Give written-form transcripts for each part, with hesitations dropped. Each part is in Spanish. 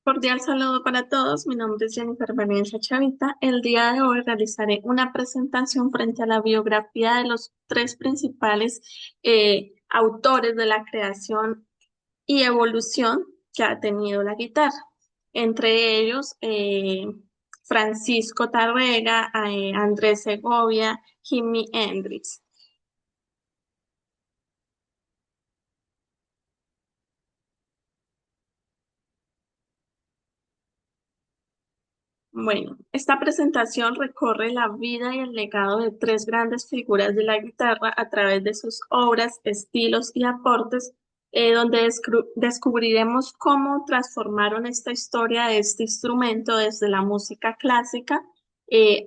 Cordial saludo para todos. Mi nombre es Jennifer Valencia Chavita. El día de hoy realizaré una presentación frente a la biografía de los tres principales autores de la creación y evolución que ha tenido la guitarra. Entre ellos, Francisco Tárrega, Andrés Segovia, Jimi Hendrix. Bueno, esta presentación recorre la vida y el legado de tres grandes figuras de la guitarra a través de sus obras, estilos y aportes, donde descubriremos cómo transformaron esta historia de este instrumento desde la música clásica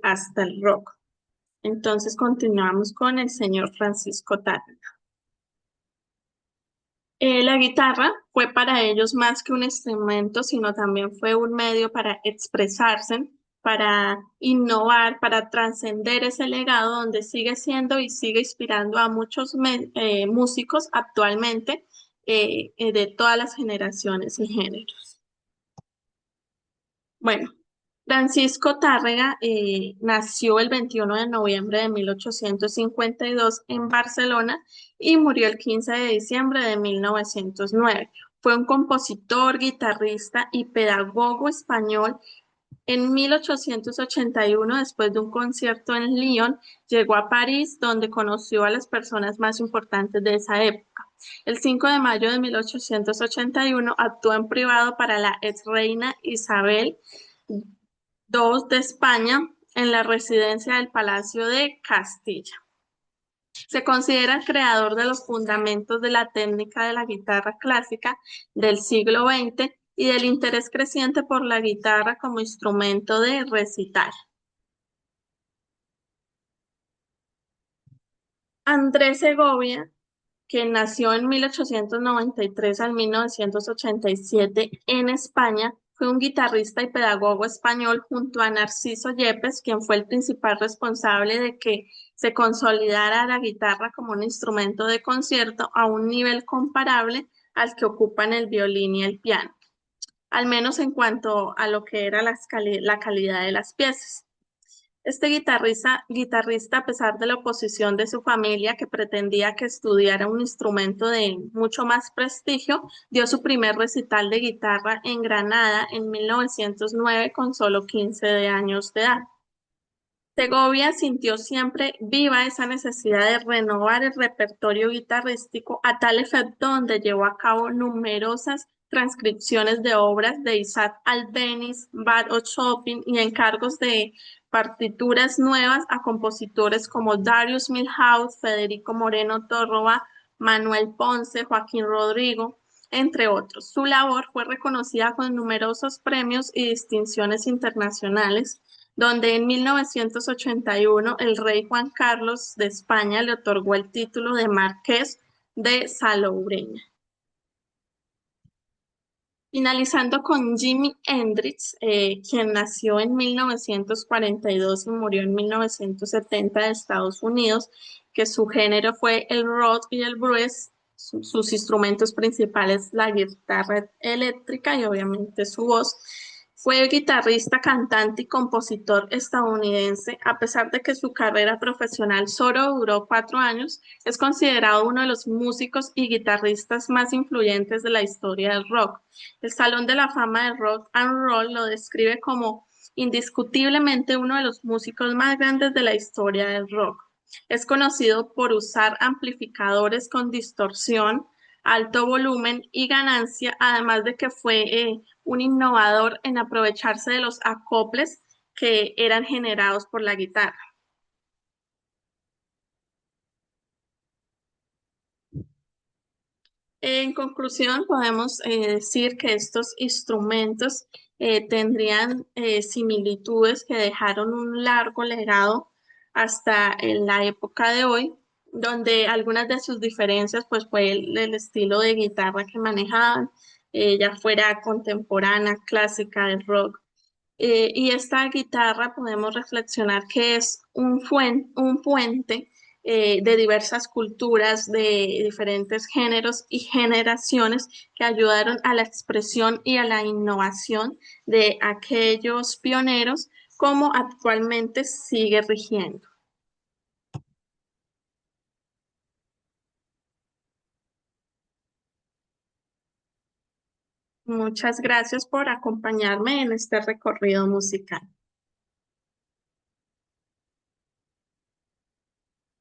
hasta el rock. Entonces continuamos con el señor Francisco Tárrega. La guitarra fue para ellos más que un instrumento, sino también fue un medio para expresarse, para innovar, para trascender ese legado donde sigue siendo y sigue inspirando a muchos músicos actualmente de todas las generaciones y géneros. Bueno, Francisco Tárrega nació el 21 de noviembre de 1852 en Barcelona y murió el 15 de diciembre de 1909. Fue un compositor, guitarrista y pedagogo español. En 1881, después de un concierto en Lyon, llegó a París, donde conoció a las personas más importantes de esa época. El 5 de mayo de 1881 actuó en privado para la ex reina Isabel II de España en la residencia del Palacio de Castilla. Se considera el creador de los fundamentos de la técnica de la guitarra clásica del siglo XX y del interés creciente por la guitarra como instrumento de recital. Andrés Segovia, que nació en 1893 al 1987 en España, fue un guitarrista y pedagogo español junto a Narciso Yepes, quien fue el principal responsable de que se consolidara la guitarra como un instrumento de concierto a un nivel comparable al que ocupan el violín y el piano, al menos en cuanto a lo que era la calidad de las piezas. Este guitarrista, a pesar de la oposición de su familia que pretendía que estudiara un instrumento de mucho más prestigio, dio su primer recital de guitarra en Granada en 1909 con solo 15 de años de edad. Segovia sintió siempre viva esa necesidad de renovar el repertorio guitarrístico a tal efecto donde llevó a cabo numerosas transcripciones de obras de Isaac Albéniz, Bach o Chopin y encargos de partituras nuevas a compositores como Darius Milhaud, Federico Moreno Torroba, Manuel Ponce, Joaquín Rodrigo, entre otros. Su labor fue reconocida con numerosos premios y distinciones internacionales, donde en 1981 el rey Juan Carlos de España le otorgó el título de Marqués de Salobreña. Finalizando con Jimi Hendrix, quien nació en 1942 y murió en 1970 de Estados Unidos, que su género fue el rock y el blues, sus instrumentos principales la guitarra eléctrica y obviamente su voz. Fue guitarrista, cantante y compositor estadounidense. A pesar de que su carrera profesional solo duró 4 años, es considerado uno de los músicos y guitarristas más influyentes de la historia del rock. El Salón de la Fama del Rock and Roll lo describe como indiscutiblemente uno de los músicos más grandes de la historia del rock. Es conocido por usar amplificadores con distorsión, alto volumen y ganancia, además de que fue un innovador en aprovecharse de los acoples que eran generados por la guitarra. En conclusión, podemos decir que estos instrumentos tendrían similitudes que dejaron un largo legado hasta en la época de hoy, donde algunas de sus diferencias pues fue el estilo de guitarra que manejaban, ya fuera contemporánea, clásica, de rock. Y esta guitarra podemos reflexionar que es un puente de diversas culturas, de diferentes géneros y generaciones que ayudaron a la expresión y a la innovación de aquellos pioneros, como actualmente sigue rigiendo. Muchas gracias por acompañarme en este recorrido musical.